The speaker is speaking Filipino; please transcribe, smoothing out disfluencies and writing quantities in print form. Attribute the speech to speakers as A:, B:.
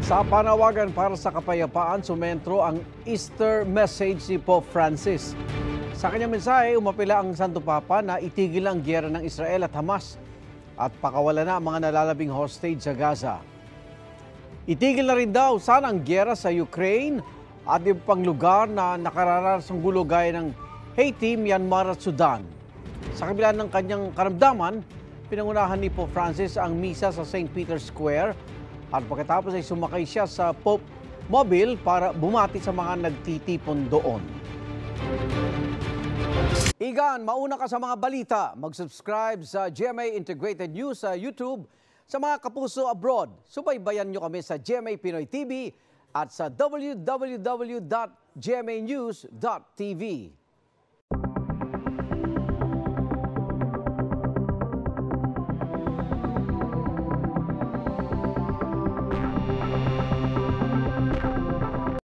A: Sa panawagan para sa kapayapaan, sumentro ang Easter message ni Pope Francis. Sa kanyang mensahe, umapila ang Santo Papa na itigil ang giyera ng Israel at Hamas at pakawala na ang mga nalalabing hostage sa Gaza. Itigil na rin daw sana ang giyera sa Ukraine at iba pang lugar na nakaranas ng gulo gaya ng Haiti, Myanmar at Sudan. Sa kabila ng kanyang karamdaman, pinangunahan ni Pope Francis ang misa sa St. Peter's Square at pagkatapos ay sumakay siya sa Pope Mobile para bumati sa mga nagtitipon doon. Igan, mauna ka sa mga balita. Mag-subscribe sa GMA Integrated News sa YouTube. Sa mga kapuso abroad, subaybayan nyo kami sa GMA Pinoy TV at sa www.gmanews.tv.